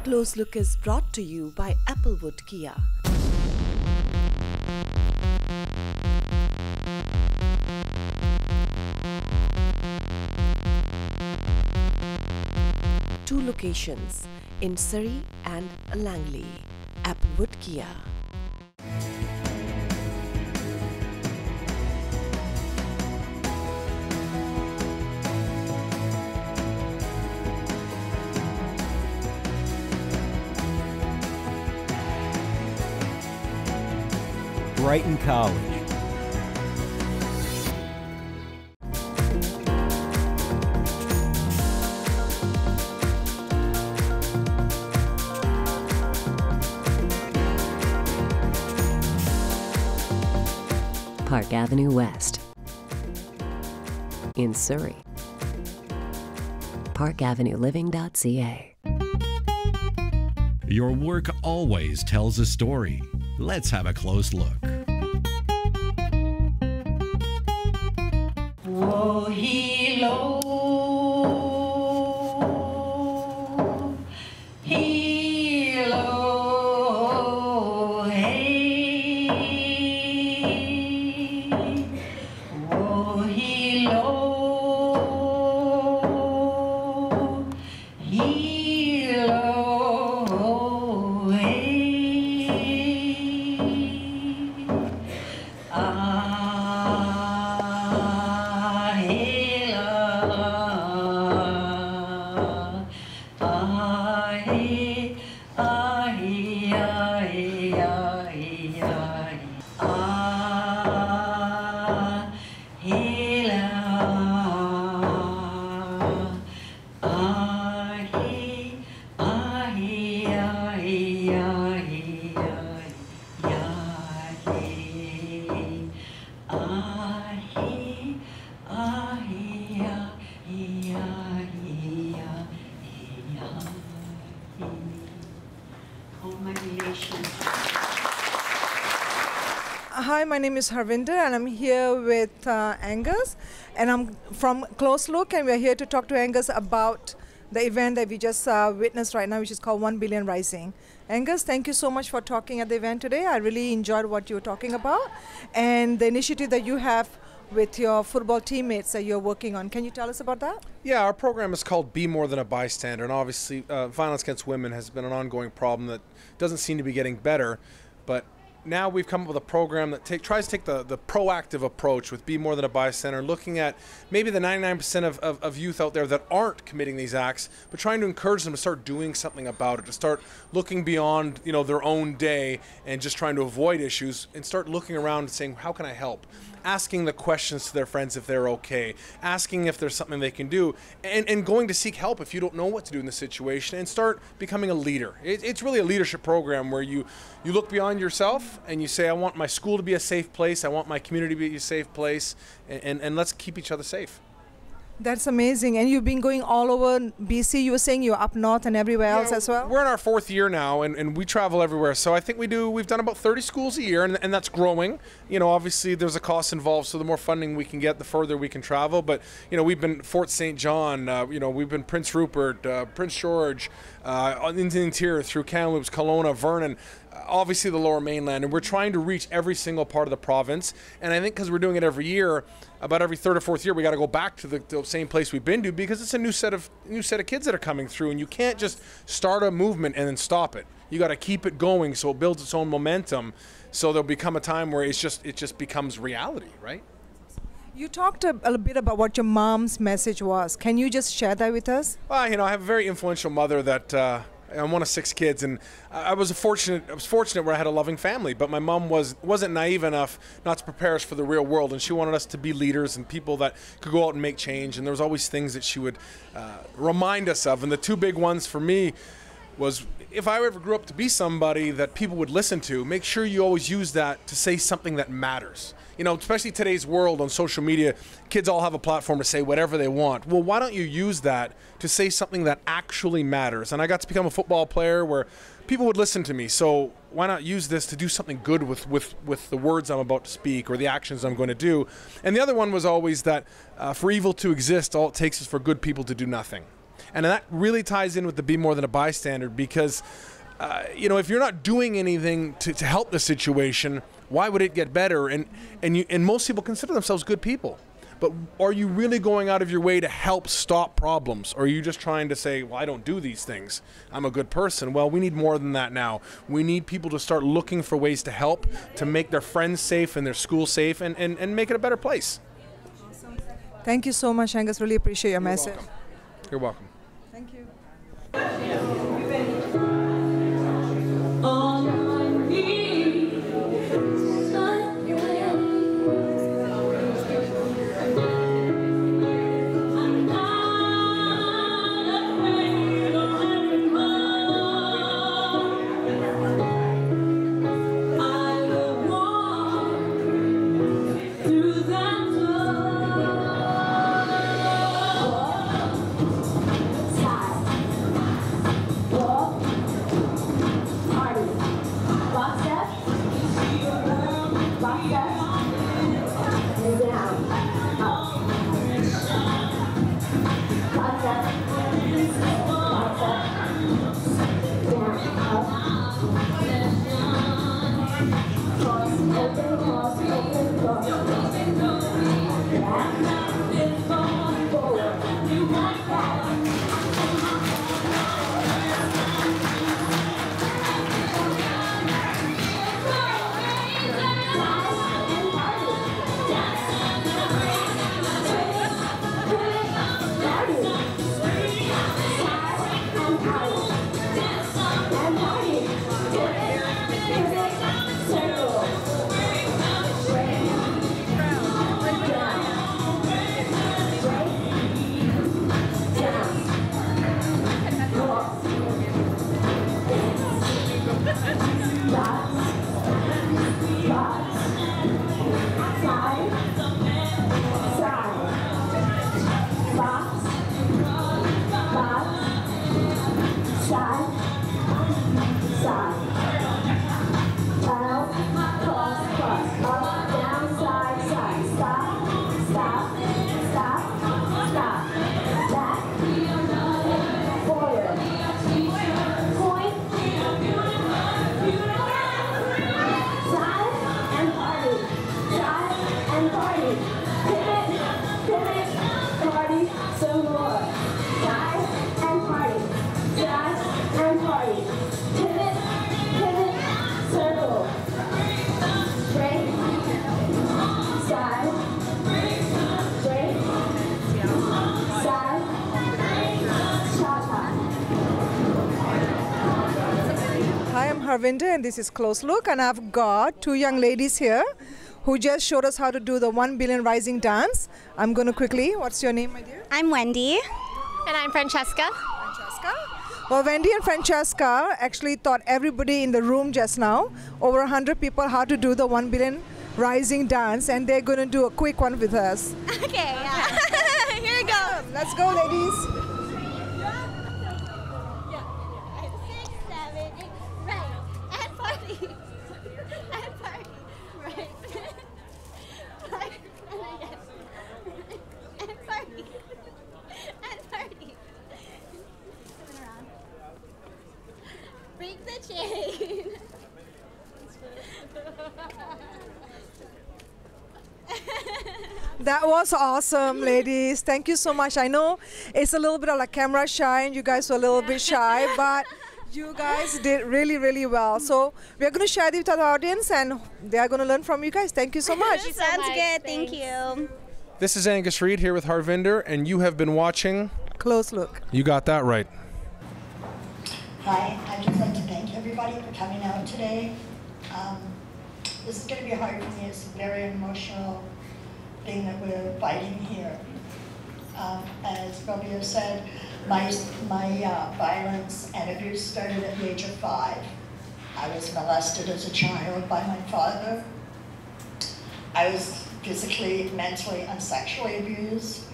Close Look is brought to you by Applewood Kia. Two locations in Surrey and Langley. Applewood Kia. Brighton College. Park Avenue West. In Surrey. parkavenueliving.ca. Your work always tells a story. Let's have a close look. Oh, hello, hello, hey. Oh, hello, hello, hey. Hi, my name is Harvinder and I'm here with Angus, and I'm from Close Look, and we're here to talk to Angus about the event that we just witnessed right now, which is called 1 Billion Rising. Angus, thank you so much for talking at the event today. I really enjoyed what you were talking about and the initiative that you have with your football teammates that you're working on. Can you tell us about that? Yeah, our program is called Be More Than a Bystander, and obviously violence against women has been an ongoing problem that doesn't seem to be getting better, but now we've come up with a program that tries to take the proactive approach with Be More Than a Bystander, looking at maybe the 99% of youth out there that aren't committing these acts, but trying to encourage them to start doing something about it, to start looking beyond their own day and just trying to avoid issues, and start looking around and saying, how can I help? Asking the questions to their friends if they're okay, asking if there's something they can do, and going to seek help if you don't know what to do in the situation, and start becoming a leader. It's really a leadership program where you look beyond yourself and you say, I want my school to be a safe place, I want my community to be a safe place, and let's keep each other safe. That's amazing. And you've been going all over BC. You were saying you're up north and everywhere else as well? We're in our 4th year now, and we travel everywhere. So I think we've done about 30 schools a year, and that's growing. Obviously there's a cost involved, so the more funding we can get, the further we can travel. But, we've been Fort St. John, we've been Prince Rupert, Prince George, into the interior through Kamloops, Kelowna, Vernon, obviously the Lower Mainland, and we're trying to reach every single part of the province. And I think because we're doing it every year, about every 3rd or 4th year, we got to go back to the same place we've been to, because it's a new set of kids that are coming through, and you can't just start a movement and then stop it. You got to keep it going so it builds its own momentum. So there'll become a time where it just becomes reality, right? You talked a bit about what your mom's message was. Can you just share that with us? Well, I have a very influential mother that. I'm one of 6 kids, and I was fortunate where I had a loving family, but my mom wasn't naive enough not to prepare us for the real world, and she wanted us to be leaders and people that could go out and make change, and there was always things that she would remind us of, and the 2 big ones for me was, if I ever grew up to be somebody that people would listen to, make sure you always use that to say something that matters. Especially today's world on social media, kids all have a platform to say whatever they want. Well, why don't you use that to say something that actually matters? And I got to become a football player where people would listen to me. So why not use this to do something good with the words I'm about to speak or the actions I'm going to do? And the other one was always that for evil to exist, all it takes is for good people to do nothing. And that really ties in with the be more than a bystander, because you know, if you're not doing anything to help the situation, why would it get better? And most people consider themselves good people. But are you really going out of your way to help stop problems? Or are you just trying to say, well, I don't do these things, I'm a good person? Well, we need more than that now. We need people to start looking for ways to help, to make their friends safe and their school safe, and make it a better place. Thank you so much, Angus. Really appreciate your message. Welcome. You're welcome. Thank you. Harvinder, and this is Close Look, and I've got two young ladies here who just showed us how to do the 1 billion rising dance. I'm going to quickly, what's your name, my dear? I'm Wendy. And I'm Francesca. Francesca. Well, Wendy and Francesca actually taught everybody in the room just now, over 100 people, how to do the 1 billion rising dance, and they're going to do a quick one with us. Okay, yeah. Here we go. Let's go, ladies. Break the chain. That was awesome, ladies. Thank you so much. I know it's a little bit of like camera shy and you guys were a little bit shy, but you guys did really, really well. So we're going to share this with our audience and they are going to learn from you guys. Thank you so much. Sounds good. Thank you. This is Angus Reid here with Harvinder, and you have been watching Close Look. You got that right. Hi, I'd just like to thank everybody for coming out today. This is going to be hard for me. It's a very emotional thing that we're fighting here. As Robia said, my violence and abuse started at the age of 5. I was molested as a child by my father. I was physically, mentally, and sexually abused.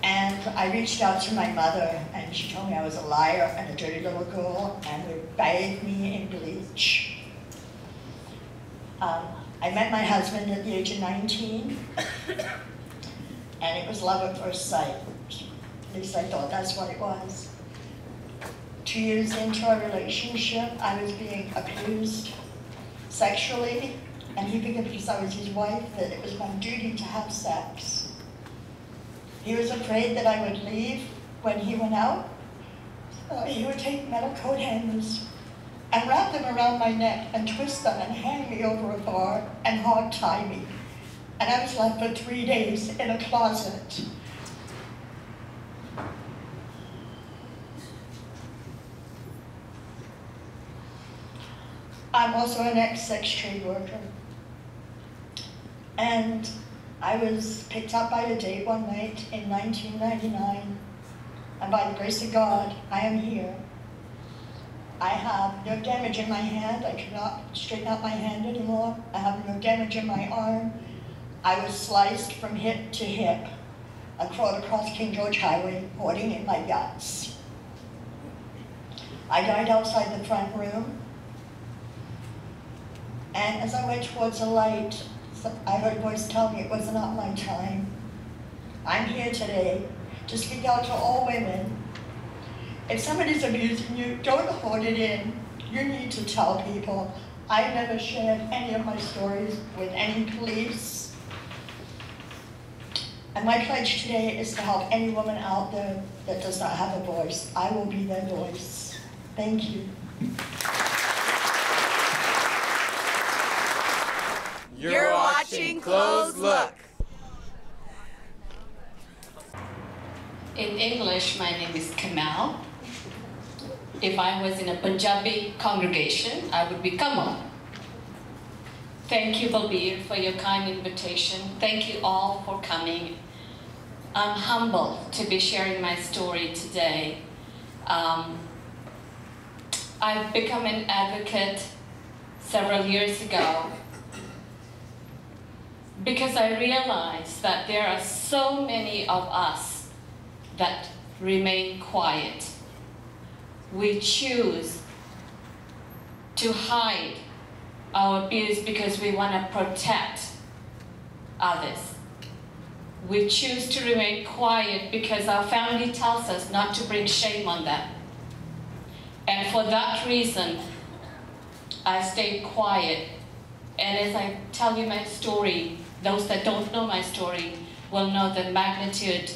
And I reached out to my mother, and she told me I was a liar and a dirty little girl, and would bathe me in bleach. I met my husband at the age of 19, and it was love at first sight. At least I thought that's what it was. 2 years into our relationship, I was being abused sexually, and he figured because I was his wife that it was my duty to have sex. He was afraid that I would leave when he went out. He would take metal coat hangers and wrap them around my neck and twist them and hang me over a bar and hog tie me. And I was left for 3 days in a closet. I'm also an ex-sex trade worker. And I was picked up by a date one night in 1999. And by the grace of God, I am here. I have nerve damage in my hand. I cannot straighten out my hand anymore. I have nerve damage in my arm. I was sliced from hip to hip. I crawled across King George Highway, hoarding in my guts. I died outside the front room. And as I went towards the light, I heard a voice tell me it was not my time. I'm here today to speak out to all women. If somebody's abusing you, don't hold it in. You need to tell people. I never shared any of my stories with any police. And my pledge today is to help any woman out there that does not have a voice. I will be their voice. Thank you. You're watching Close Look. In English, my name is Kamal. If I was in a Punjabi congregation, I would be Kamal. Thank you, Balbir, for your kind invitation. Thank you all for coming. I'm humbled to be sharing my story today. I've become an advocate several years ago because I realized that there are so many of us that remain quiet. We choose to hide our abuse because we want to protect others. We choose to remain quiet because our family tells us not to bring shame on them. And for that reason, I stayed quiet. And as I tell you my story, those that don't know my story will know the magnitude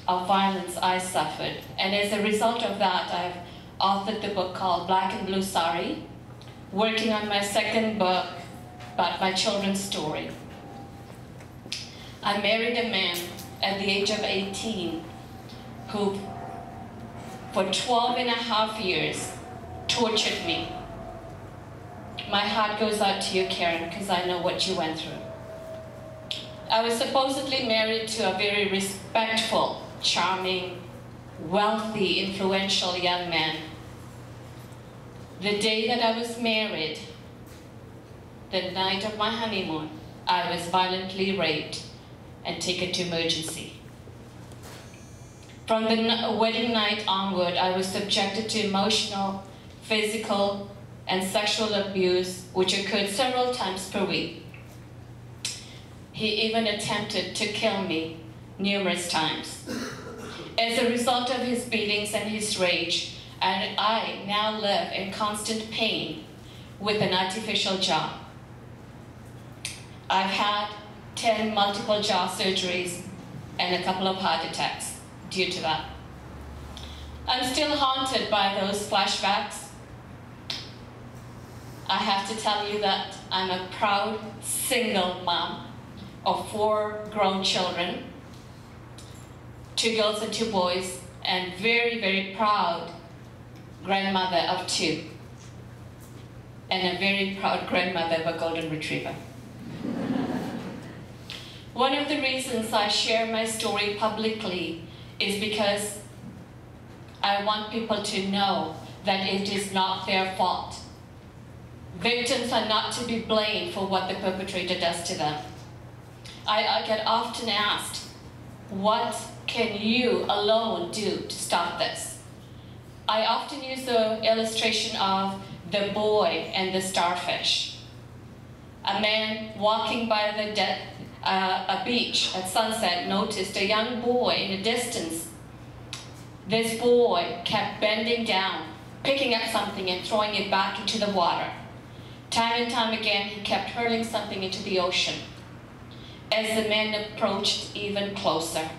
of violence I suffered. And as a result of that, I've authored the book called Black and Blue Sari, working on my second book about my children's story. I married a man at the age of 18 who, for 12 and a half years, tortured me. My heart goes out to you, Karen, because I know what you went through. I was supposedly married to a very respectful, charming, wealthy, influential young man. The day that I was married, the night of my honeymoon, I was violently raped and taken to emergency. From the wedding night onward, I was subjected to emotional, physical, and sexual abuse, which occurred several times per week. He even attempted to kill me numerous times. As a result of his beatings and his rage, and I now live in constant pain with an artificial jaw. I've had 10 multiple jaw surgeries and a couple of heart attacks due to that. I'm still haunted by those flashbacks. I have to tell you that I'm a proud single mom of 4 grown children, 2 girls and 2 boys, and very, very proud grandmother of 2, and a very proud grandmother of a golden retriever. One of the reasons I share my story publicly is because I want people to know that it is not their fault. Victims are not to be blamed for what the perpetrator does to them. I get often asked, what can you alone do to stop this? I often use the illustration of the boy and the starfish. A man walking by a beach at sunset noticed a young boy in the distance This boy kept bending down, picking up something and throwing it back into the water. Time and time again, he kept hurling something into the ocean. As the men approached even closer,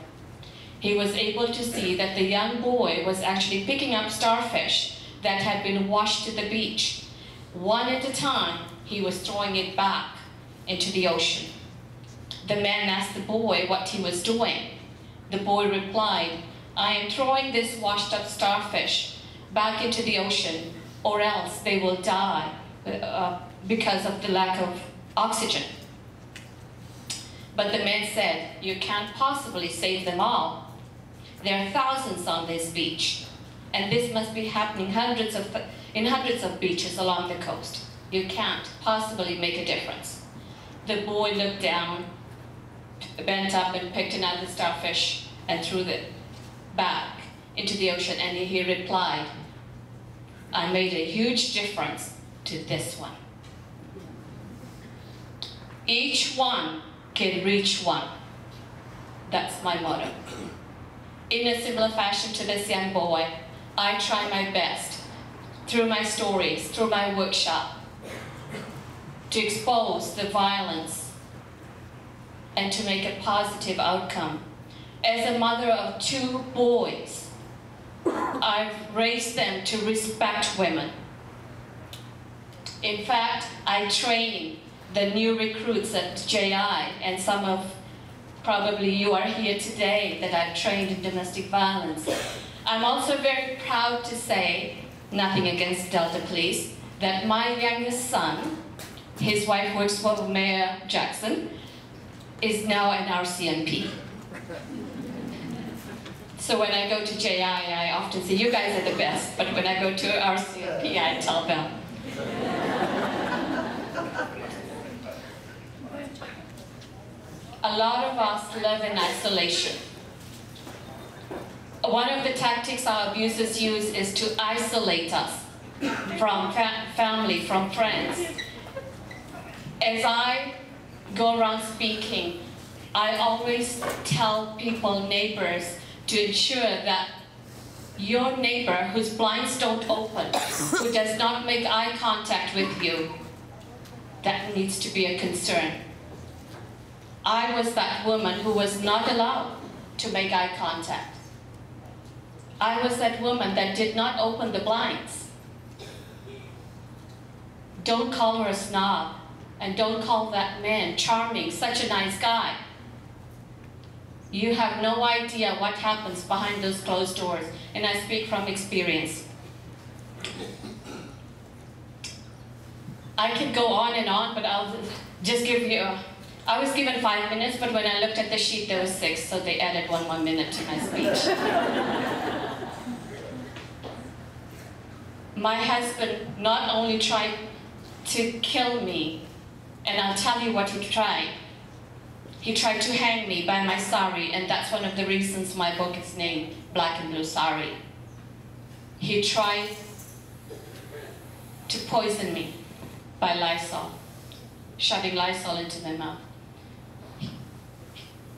he was able to see that the young boy was actually picking up starfish that had been washed to the beach. One at a time, he was throwing it back into the ocean. The man asked the boy what he was doing. The boy replied, "I am throwing this washed up starfish back into the ocean, or else they will die because of the lack of oxygen." But the man said, "You can't possibly save them all. There are thousands on this beach, and this must be happening in hundreds of beaches along the coast. You can't possibly make a difference." The boy looked down, bent up and picked another starfish and threw it back into the ocean, and he replied, "I made a huge difference to this one." Each one can reach one. That's my motto. In a similar fashion to this young boy, I try my best through my stories, through my workshop, to expose the violence and to make a positive outcome. As a mother of 2 boys, I've raised them to respect women. In fact, I train the new recruits at JI, and some of probably you are here today that I've trained in domestic violence. I'm also very proud to say, nothing against Delta Police, that my youngest son, his wife works for Mayor Jackson, is now an RCMP. So when I go to JI, I often say, "You guys are the best," but when I go to RCMP, I tell them. A lot of us live in isolation. One of the tactics our abusers use is to isolate us from family, from friends. As I go around speaking, I always tell people, neighbors, to ensure that your neighbor whose blinds don't open, who does not make eye contact with you, that needs to be a concern. I was that woman who was not allowed to make eye contact. I was that woman that did not open the blinds. Don't call her a snob, and don't call that man charming, such a nice guy. You have no idea what happens behind those closed doors, and I speak from experience. I could go on and on, but I'll just give you, I was given 5 minutes, but when I looked at the sheet, there was 6, so they added 1 more minute to my speech. My husband not only tried to kill me, and I'll tell you what he tried. He tried to hang me by my sari, and that's one of the reasons my book is named Black and Blue Sari. He tried to poison me by Lysol, shoving Lysol into my mouth.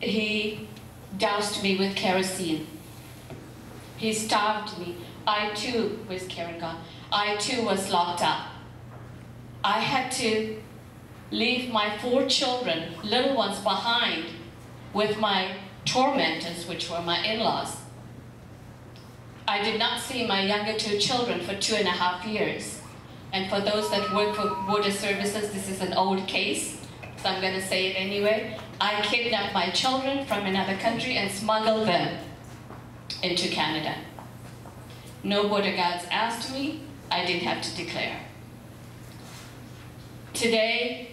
He doused me with kerosene. He starved me. I too, where's Karen gone? I too was locked up. I had to leave my 4 children, little ones, behind with my tormentors, which were my in-laws. I did not see my younger 2 children for 2.5 years. And for those that work for border services, this is an old case, so I'm going to say it anyway. I kidnapped my children from another country and smuggled them into Canada. No border guards asked me, I didn't have to declare. Today,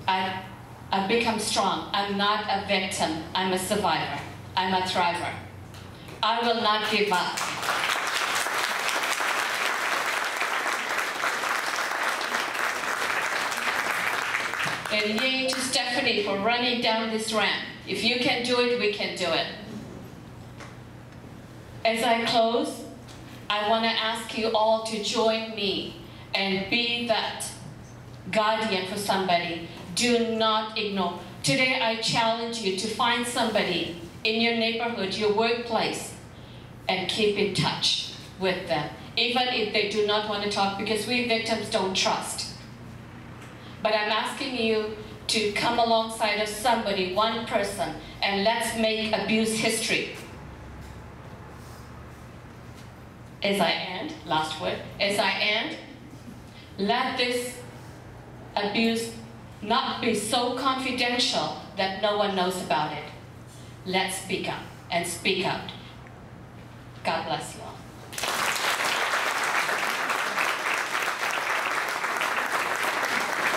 I've become strong. I'm not a victim, I'm a survivor. I'm a thriver. I will not give up. And yay to Stephanie for running down this ramp. If you can do it, we can do it. As I close, I want to ask you all to join me and be that guardian for somebody. Do not ignore. Today I challenge you to find somebody in your neighborhood, your workplace, and keep in touch with them, even if they do not want to talk, because we victims don't trust. But I'm asking you to come alongside of somebody, one person, and let's make abuse history. As I end, last word, as I end, let this abuse not be so confidential that no one knows about it. Let's speak up and speak out. God bless you all.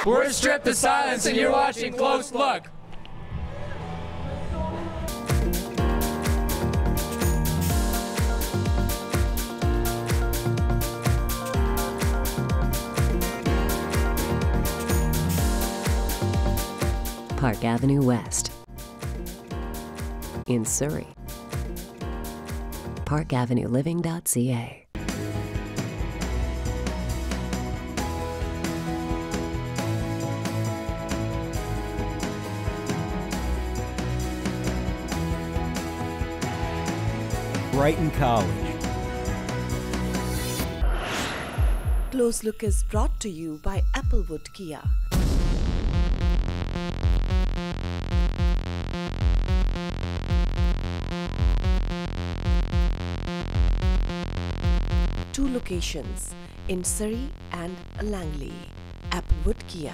We're stripped to silence and you're watching Close Look. Park Avenue West. In Surrey. ParkAvenueLiving.ca. Brighton College. Close Look is brought to you by Applewood Kia. Two locations in Surrey and Langley. Applewood Kia.